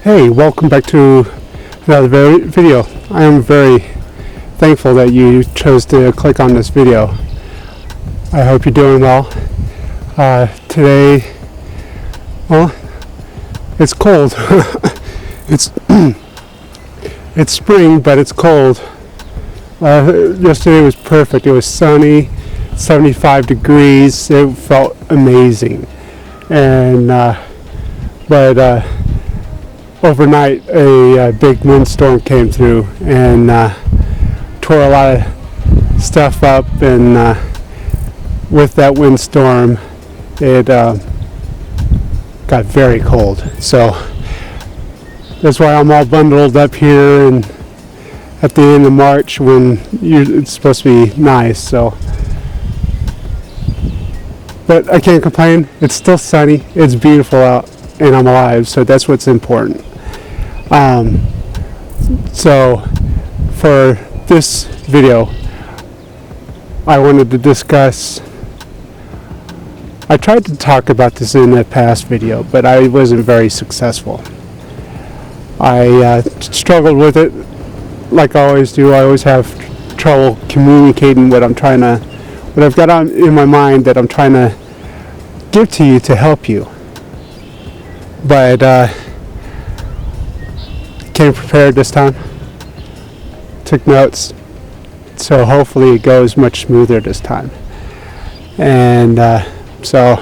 Hey, welcome back to another video. I am very thankful that you chose to click on this video. I hope you're doing well. Today, well, it's cold. it's it's spring, but it's cold. Yesterday was perfect. It was sunny, 75 degrees. It felt amazing. And but overnight a big windstorm came through and tore a lot of stuff up, and with that windstorm it got very cold. So that's why I'm all bundled up here and at the end of March when it's supposed to be nice. So, but I can't complain. It's still sunny, it's beautiful out, and I'm alive, so that's what's important. So for this video I wanted to discuss, I tried to talk about this in the past video, but I wasn't very successful. I struggled with it like I always do. I always have trouble communicating what I've got on in my mind that I'm trying to give to you to help you. But came prepared this time, took notes, so hopefully it goes much smoother this time. And so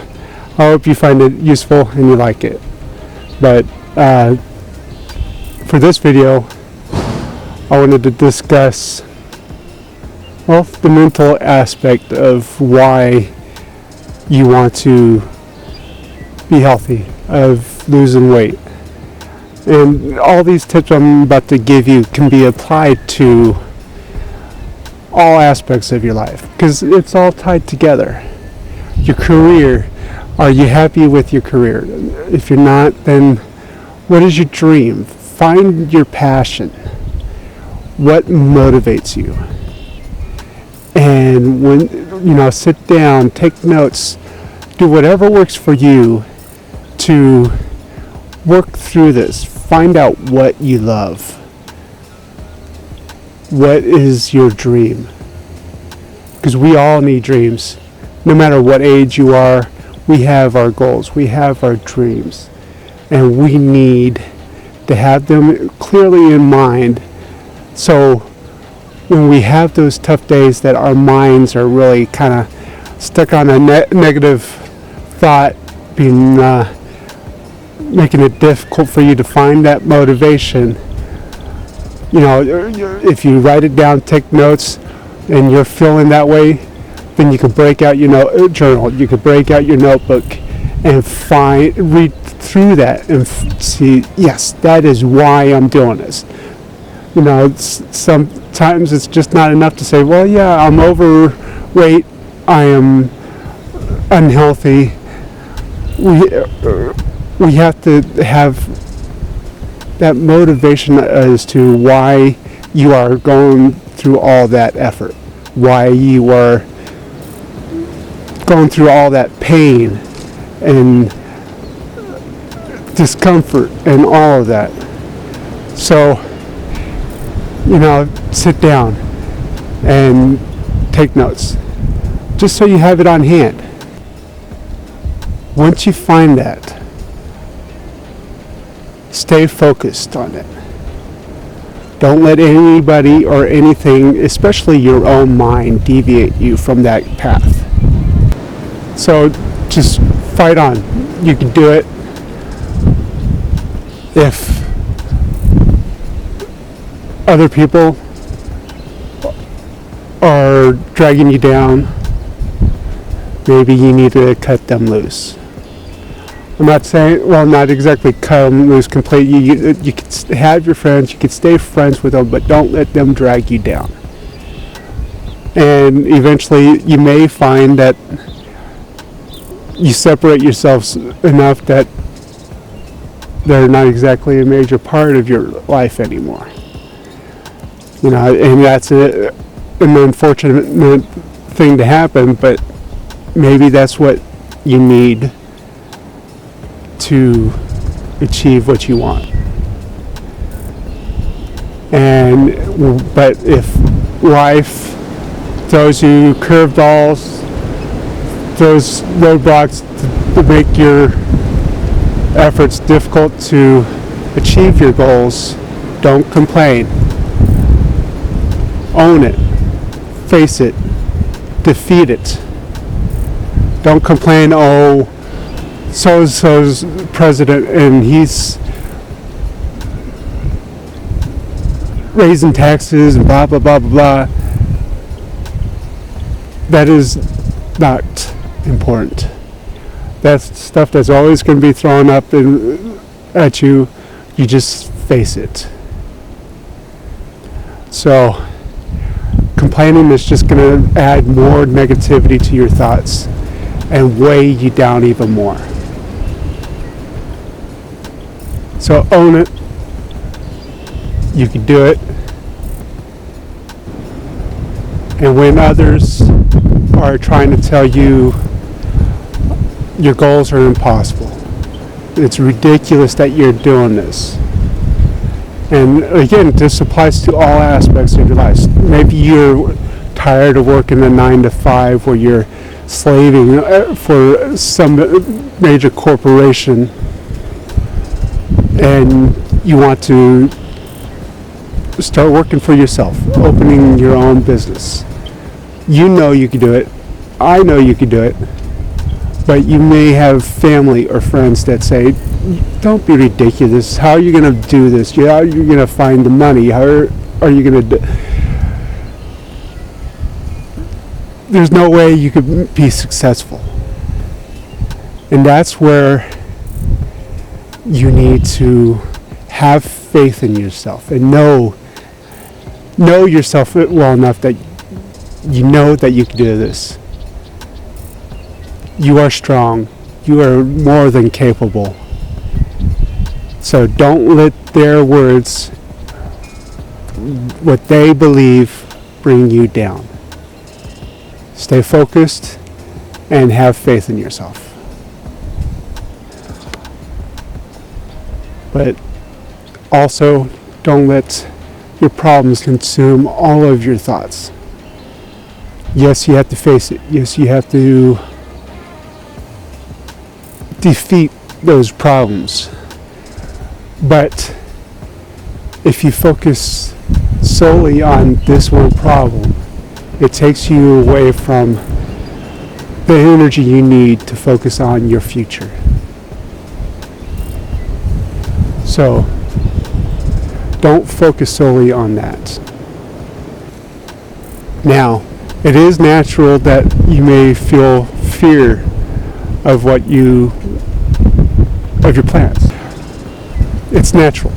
I hope you find it useful and you like it. But for this video I wanted to discuss, well, the mental aspect of why you want to be healthy, of losing weight. And all these tips I'm about to give you can be applied to all aspects of your life, because it's all tied together. Your career, are you happy with your career? If you're not, then what is your dream? Find your passion. What motivates you? And when, sit down, take notes, do whatever works for you to work through this. Find out what you love. What is your dream? Because we all need dreams. No matter what age you are, we have our goals. We have our dreams. And we need to have them clearly in mind. So when we have those tough days that our minds are really kind of stuck on a negative thought, being making it difficult for you to find that motivation, if you write it down, take notes, and you're feeling that way, then you can break out your journal, you can break out your notebook and read through that and see, yes, that is why I'm doing this. Sometimes it's just not enough to say, well, yeah, I'm overweight, I am unhealthy. We have to have that motivation as to why you are going through all that effort, why you are going through all that pain and discomfort and all of that. So, sit down and take notes, just so you have it on hand. Once you find that, stay focused on it. Don't let anybody or anything, especially your own mind, deviate you from that path. So just fight on. You can do it. If other people are dragging you down, maybe you need to cut them loose. I'm not saying, well, not exactly cut them loose completely. You can have your friends, you can stay friends with them, but don't let them drag you down. And eventually you may find that you separate yourselves enough that they're not exactly a major part of your life anymore. And that's an unfortunate thing to happen, but maybe that's what you need to achieve what you want. But if life throws you curveballs, throws roadblocks to make your efforts difficult to achieve your goals, don't complain. Own it. Face it. Defeat it. Don't complain, oh, so-and-so's president and he's raising taxes and blah, blah, blah, blah, blah. That is not important. That's stuff that's always going to be thrown up at you. You just face it. So complaining is just going to add more negativity to your thoughts and weigh you down even more. So own it. You can do it. And when others are trying to tell you your goals are impossible, it's ridiculous that you're doing this. And again, this applies to all aspects of your life. Maybe you're tired of working a 9 to 5 where you're slaving for some major corporation and you want to start working for yourself, opening your own business. You know you can do it. I know you can do it. But you may have family or friends that say, don't be ridiculous. How are you going to do this? How are you going to find the money? How are you going to do? There's no way you could be successful. And that's where you need to have faith in yourself and know yourself well enough that you know that you can do this. You are strong. You are more than capable. So don't let their words, what they believe, bring you down. Stay focused and have faith in yourself. But also, don't let your problems consume all of your thoughts. Yes, you have to face it. Yes, you have to defeat those problems. But if you focus solely on this one problem, it takes you away from the energy you need to focus on your future. So, don't focus solely on that. Now, it is natural that you may feel fear of your plans. It's natural.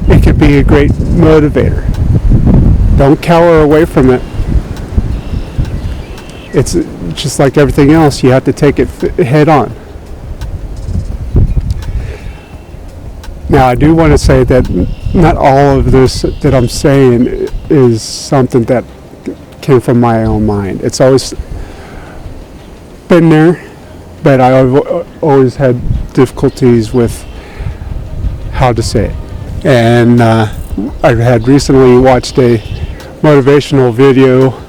It could be a great motivator. Don't cower away from it. It's just like everything else, you have to take it head on. Now, I do want to say that not all of this that I'm saying is something that came from my own mind. It's always been there, but I've always had difficulties with how to say it. And I had recently watched a motivational video.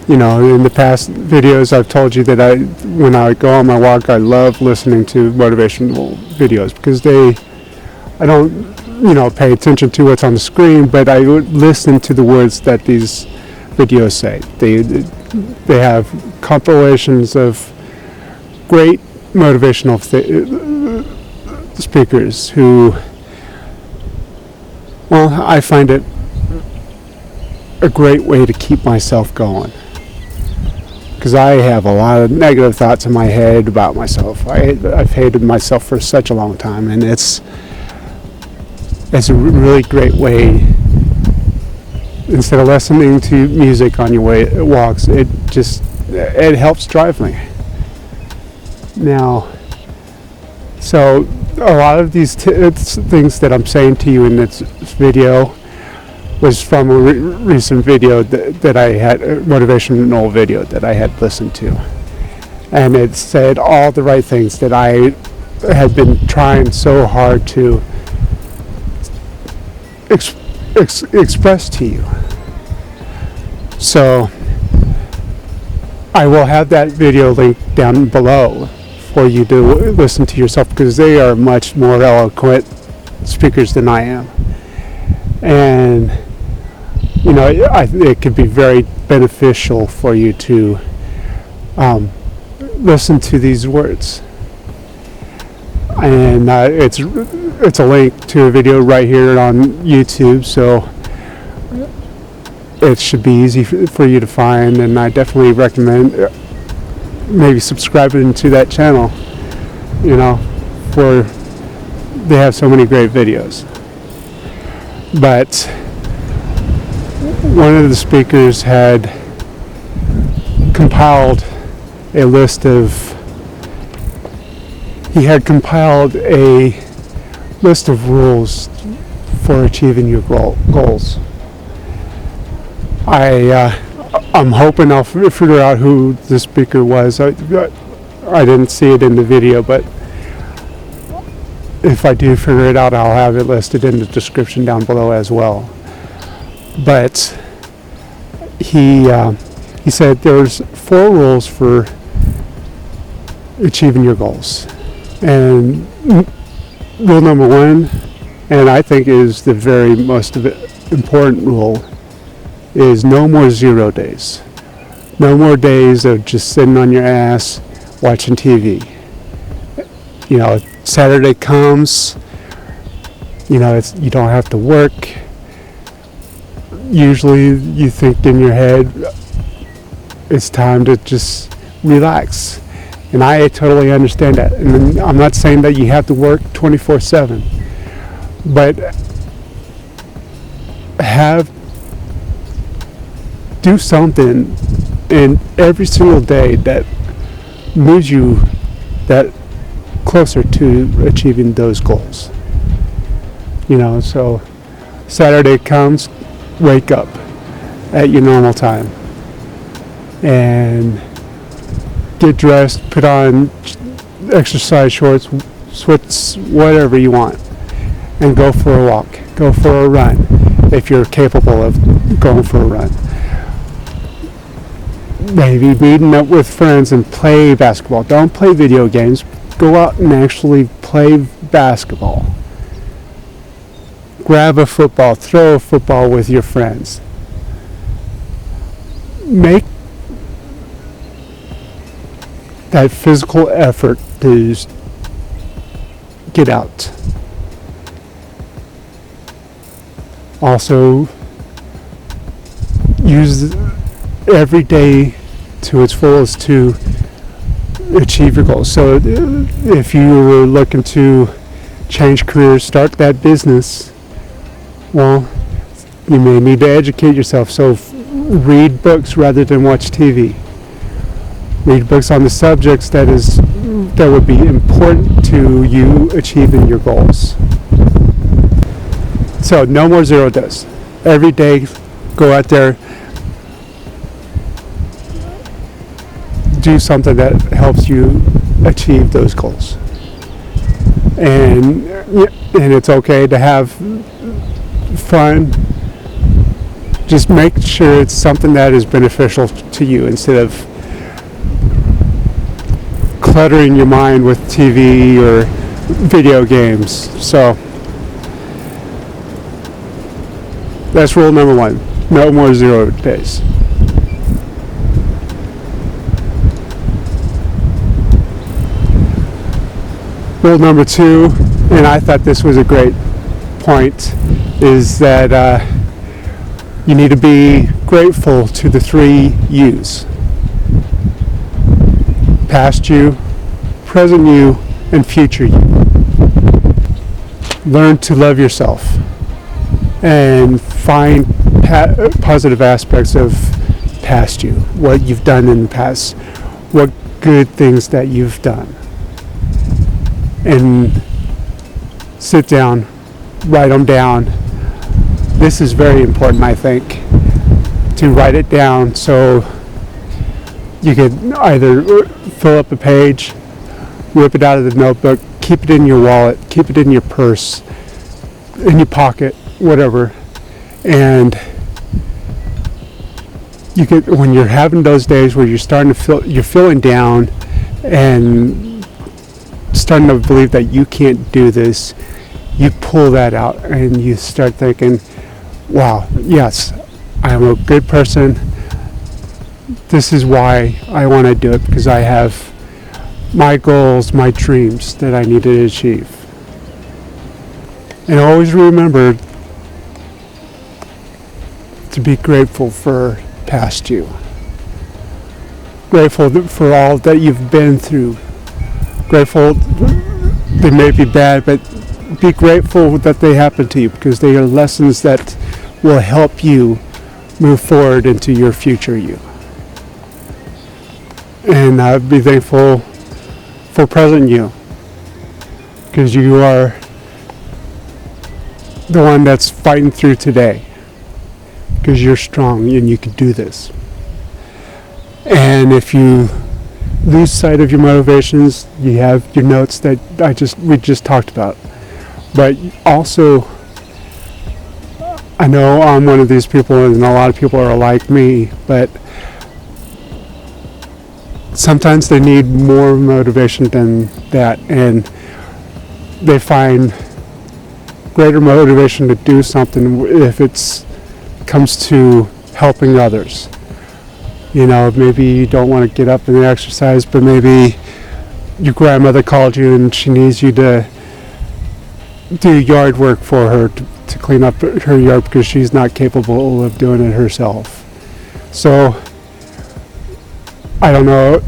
You know, in the past videos I've told you that when I go on my walk, I love listening to motivational videos because I don't, pay attention to what's on the screen, but I would listen to the words that these videos say. They have compilations of great motivational speakers who, well, I find it a great way to keep myself going. Because I have a lot of negative thoughts in my head about myself. I've hated myself for such a long time, and it's a really great way. Instead of listening to music on your walks, it helps drive me. Now, so a lot of these things that I'm saying to you in this video was from a recent video that I had, a motivational video that I had listened to. And it said all the right things that I had been trying so hard to expressed to you. So I will have that video link down below for you to listen to yourself, because they are much more eloquent speakers than I am. And it could be very beneficial for you to listen to these words. And it's a link to a video right here on YouTube, so it should be easy for you to find, and I definitely recommend maybe subscribing to that channel, for they have so many great videos. But one of the speakers had compiled a list of rules for achieving your goals. I'm hoping I'll figure out who the speaker was. I didn't see it in the video, but if I do figure it out, I'll have it listed in the description down below as well. But he said there's 4 rules for achieving your goals. And rule number 1, and I think is the very most important rule, is no more 0 days. No more days of just sitting on your ass watching TV. Saturday comes, you don't have to work. Usually you think in your head it's time to just relax. And I totally understand that. And I'm not saying that you have to work 24/7, but do something in every single day that moves you that closer to achieving those goals. So Saturday comes, wake up at your normal time and get dressed, put on exercise shorts, sweats, whatever you want, and go for a walk, go for a run if you're capable of going for a run. Maybe meeting up with friends and play basketball. Don't play video games. Go out and actually play basketball. Grab a football, throw a football with your friends. Make that physical effort to get out. Also, use every day to its fullest to achieve your goals. So if you were looking to change careers, start that business, well, you may need to educate yourself. So read books rather than watch TV. Read books on the subjects that would be important to you achieving your goals. So no more 0 days. Every day, go out there, do something that helps you achieve those goals. And it's okay to have fun. Just make sure it's something that is beneficial to you instead of cluttering your mind with TV or video games. So that's rule number 1. No more 0 days. Rule number 2, and I thought this was a great point, is that you need to be grateful to the 3 U's. Past you, present you, and future you. Learn to love yourself and find positive aspects of past you, what you've done in the past, what good things that you've done. And sit down, write them down. This is very important, I think, to write it down so you could either fill up a page, rip it out of the notebook, keep it in your wallet, keep it in your purse, in your pocket, whatever, and you get, when you're having those days where you're feeling down and starting to believe that you can't do this, you pull that out and you start thinking, wow, yes, I'm a good person. This is why I want to do it, because I have my goals, my dreams that I need to achieve. And always remember to be grateful for past you. Grateful for all that you've been through. Grateful they may be bad, but be grateful that they happened to you, because they are lessons that will help you move forward into your future you. And be thankful for present you, because you are the one that's fighting through today, because you're strong and you can do this. And if you lose sight of your motivations, you have your notes that we just talked about. But also, I know I'm one of these people, and a lot of people are like me, but sometimes they need more motivation than that, and they find greater motivation to do something if it comes to helping others. You know, maybe you don't want to get up and exercise, but maybe your grandmother called you and she needs you to do yard work for her, to clean up her yard, because she's not capable of doing it herself. So I don't know,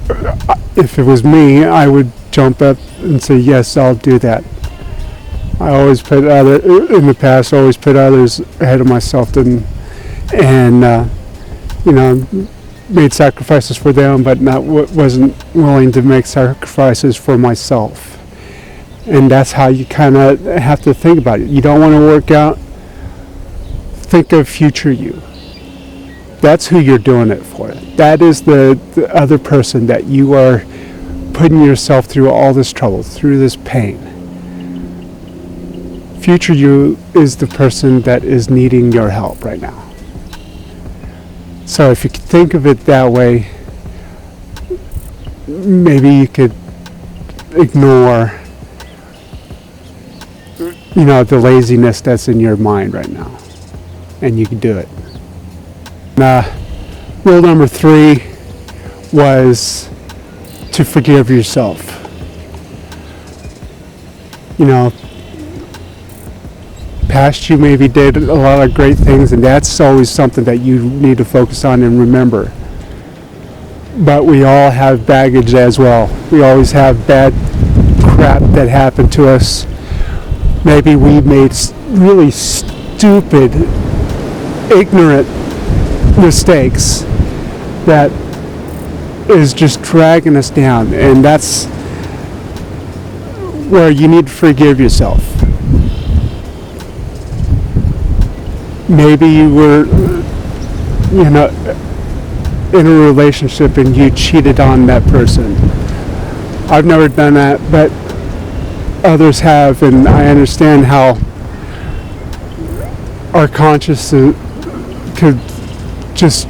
if it was me, I would jump up and say, yes, I'll do that. I always put in the past, always put others ahead of myself, and made sacrifices for them, but wasn't willing to make sacrifices for myself. And that's how you kind of have to think about it. You don't want to work out, think of future you. That's who you're doing it for. That is the other person that you are putting yourself through all this trouble, through this pain. Future you is the person that is needing your help right now. So if you could think of it that way, maybe you could ignore, the laziness that's in your mind right now, and you can do it. Rule number 3 was to forgive yourself. Past you maybe did a lot of great things, and that's always something that you need to focus on and remember. But we all have baggage as well. We always have bad crap that happened to us. Maybe we made really stupid, ignorant mistakes that is just dragging us down, and that's where you need to forgive yourself. Maybe you were, in a relationship and you cheated on that person. I've never done that, but others have, and I understand how our conscience could just,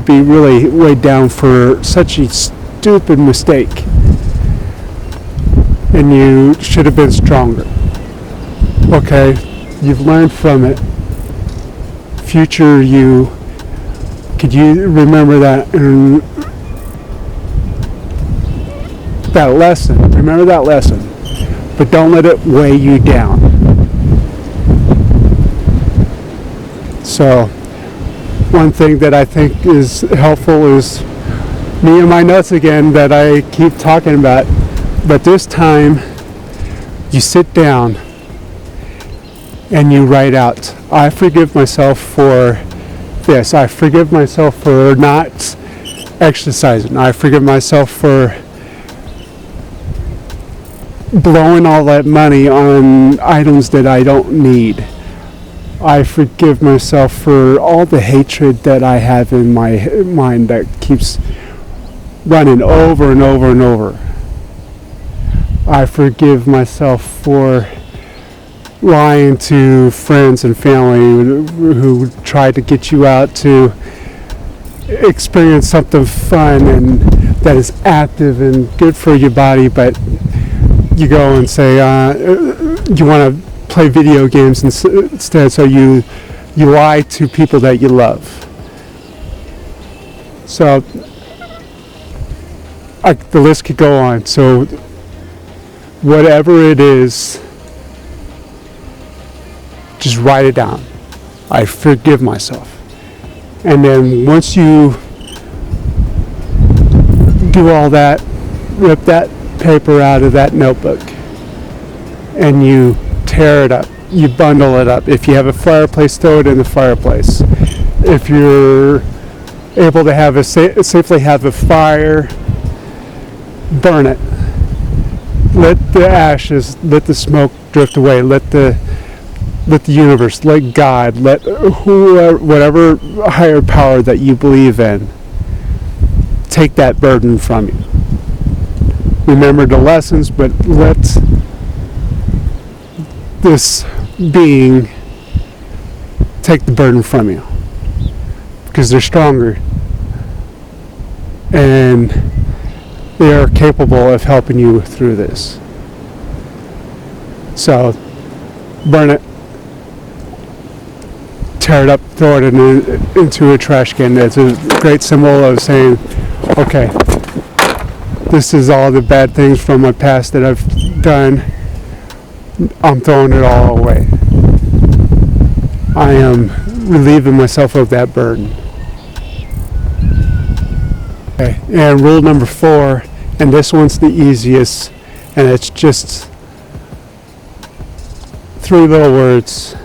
be really weighed down for such a stupid mistake. And you should have been stronger. Okay, you've learned from it. Future you, could you remember that and remember that lesson, but don't let it weigh you down. So one thing that I think is helpful is me and my notes again that I keep talking about, but this time you sit down and you write out, I forgive myself for this. I forgive myself for not exercising. I forgive myself for blowing all that money on items that I don't need. I forgive myself for all the hatred that I have in my mind that keeps running over and over and over. I forgive myself for lying to friends and family who try to get you out to experience something fun and that is active and good for your body, but you go and say you want to play video games instead, so you lie to people that you love. So the list could go on. So whatever it is, just write it down. I forgive myself. And then once you do all that, rip that paper out of that notebook and you tear it up. You bundle it up. If you have a fireplace, throw it in the fireplace. If you're able to have safely have a fire, burn it. Let the ashes, let the smoke drift away. Let the universe, let God, let whoever, whatever higher power that you believe in, take that burden from you. Remember the lessons, but let this being take the burden from you, because they're stronger and they are capable of helping you through this. So burn it, tear it up, throw it into a trash can. It's a great symbol of saying, okay, this is all the bad things from my past that I've done. I'm throwing it all away. I am relieving myself of that burden. Okay, and rule number 4, and this one's the easiest, and it's just 3 little words: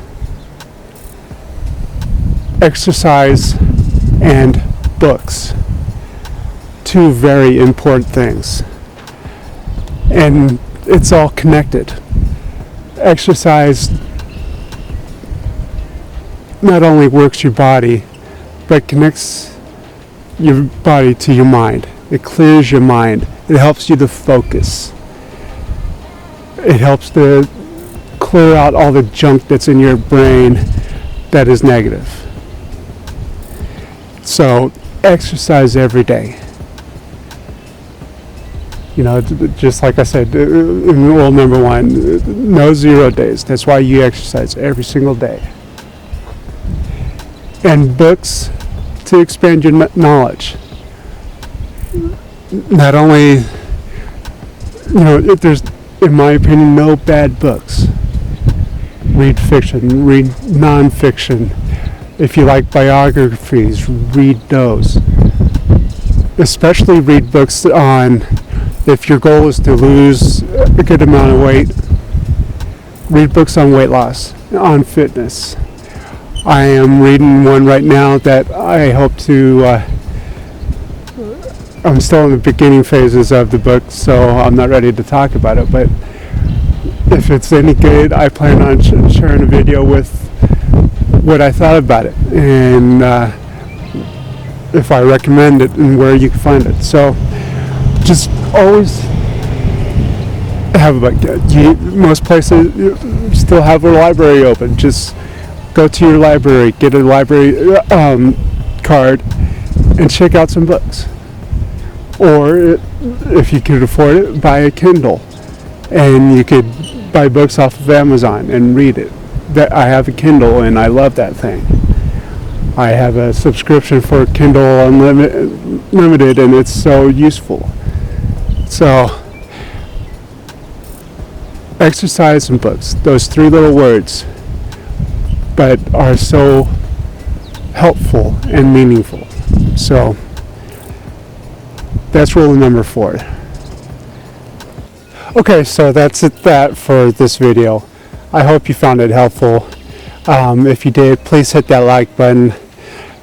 exercise and books. 2 very important things, and it's all connected. Exercise not only works your body, but connects your body to your mind. It clears your mind. It helps you to focus. It helps to clear out all the junk that's in your brain that is negative. So exercise every day. You know, just like I said in rule number 1, no 0 days. That's why you exercise every single day. And books to expand your knowledge. Not only, there's, in my opinion, no bad books. Read fiction, read non-fiction. If you like biographies, read those. Especially read books on, if your goal is to lose a good amount of weight, read books on weight loss, on fitness. I am reading one right now that I hope to, I'm still in the beginning phases of the book, so I'm not ready to talk about it, but if it's any good, I plan on sharing a video with what I thought about it, and if I recommend it and where you can find it. So just always have a book. Most places still have a library open. Just go to your library, get a library card, and check out some books. Or if you could afford it, buy a Kindle, and you could buy books off of Amazon and read it. I have a Kindle and I love that thing. I have a subscription for Kindle Unlimited, and it's so useful. So exercise and books, those 3 little words, but are so helpful and meaningful. So that's rule number 4. Okay, so that's that for this video. I hope you found it helpful. If you did, please hit that like button.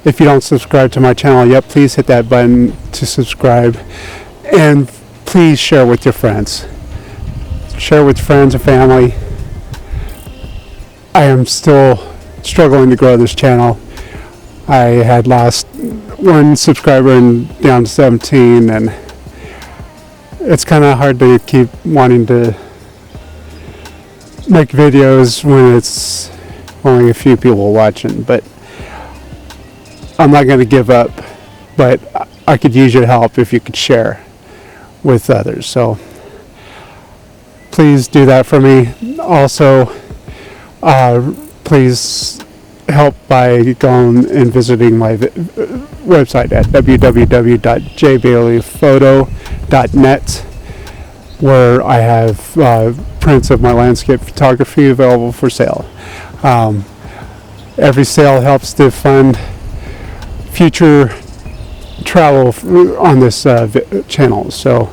If you don't subscribe to my channel yet, please hit that button to subscribe. And please share with your friends. Share with friends and family. I am still struggling to grow this channel. I had lost 1 subscriber and down to 17, and it's kind of hard to keep wanting to make videos when it's only a few people watching, but I'm not going to give up. But I could use your help if you could share with others. So please do that for me. Also, please help by going and visiting my website at www.jbaileyphoto.net, where I have prints of my landscape photography available for sale. Every sale helps to fund future travel on this channel. So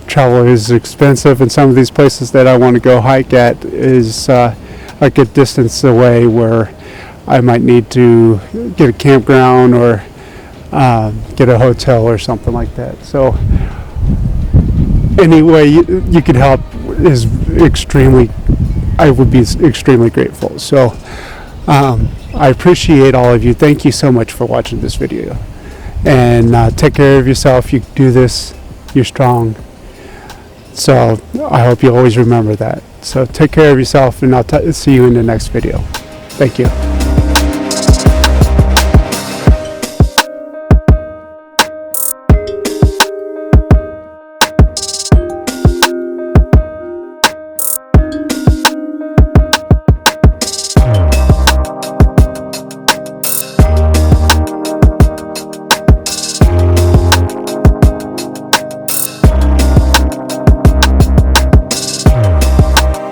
travel is expensive, and some of these places that I want to go hike at is a good distance away, where I might need to get a campground or get a hotel or something like that. So any way you could help is I would be extremely grateful. So I appreciate all of you. Thank you so much for watching this video, and take care of yourself. You can do this. You're strong. So I hope you always remember that. So take care of yourself, and I'll see you in the next video. Thank you.